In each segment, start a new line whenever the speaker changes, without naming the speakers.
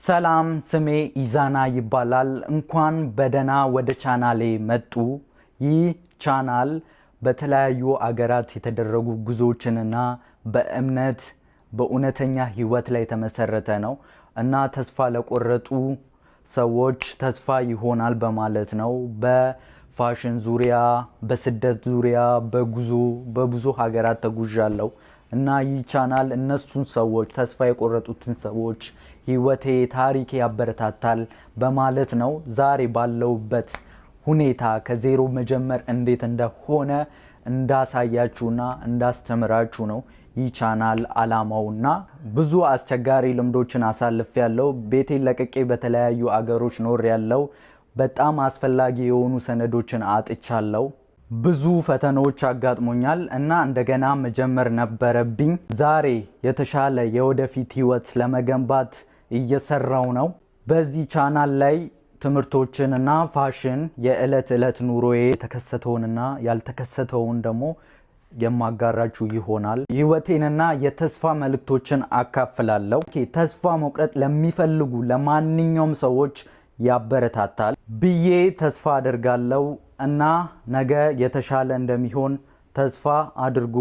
ሰላም ስሜ ኢዛና ይባላል። እንኳን በደና ወደ ቻናሌ መጡ። ይህ ቻናል በተለያዩ አገራት የተደረጉ ጉዞዎችንና በእምነት በእውነተኛ ህይወት ላይ የተመሰረተ ነው እና ተስፋ ለቆረጡ ሰዎች ተስፋ ይሆናል በማለት ነው። በፋሽን ዙሪያ፣ በስደት ዙሪያ፣ በብዙ ሀገራት ተጉዣለሁ እና ይህ ቻናል እነሱን ሰዎች ተስፋ የቆረጡትን ሰዎች ህይወቴ ታሪኬ ያበረታታል በማለት ነው። ዛሬ ባለውበት ሁኔታ ከዜሮ መጀመር እንዴት እንደሆነ እንዳሳያችሁና እንዳስተምራችሁ ነው ይህ ቻናል አላማውና ብዙ አስቸጋሪ ልምዶችን አሳልፌያለሁ። ቤቴን ለቅቄ በተለያዩ አገሮች ኖሬያለሁ። በጣም አስፈላጊ የሆኑ ሰነዶችን አጥቻለሁ። ብዙ ፈተናዎች አጋጥሞኛል እና እንደገና መጀመር ነበረብኝ። ዛሬ የተሻለ የወደፊት ህይወት ለመገንባት እየሰራው ነው። በዚህ ቻናል ላይ ትምህርቶችን እና ፋሽን የዕለት ኑሮዬ የተከሰተውንና ያልተከሰተውን ደግሞ የማጋራችሁ ይሆናል። ህይወቴንና የተስፋ መልእክቶችን አካፍላለሁ። ተስፋ መቁረጥ ለሚፈልጉ ለማንኛውም ሰዎች ያበረታታል ብዬ ተስፋ አደርጋለሁ እና ነገ የተሻለ እንደሚሆን ተስፋ አድርጉ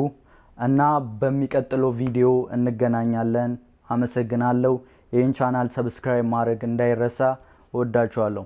እና በሚቀጥለው ቪዲዮ እንገናኛለን። አመሰግናለሁ። ይህን ቻናል ሰብስክራይብ ማድረግ እንዳይረሳ። ወዳችኋለሁ።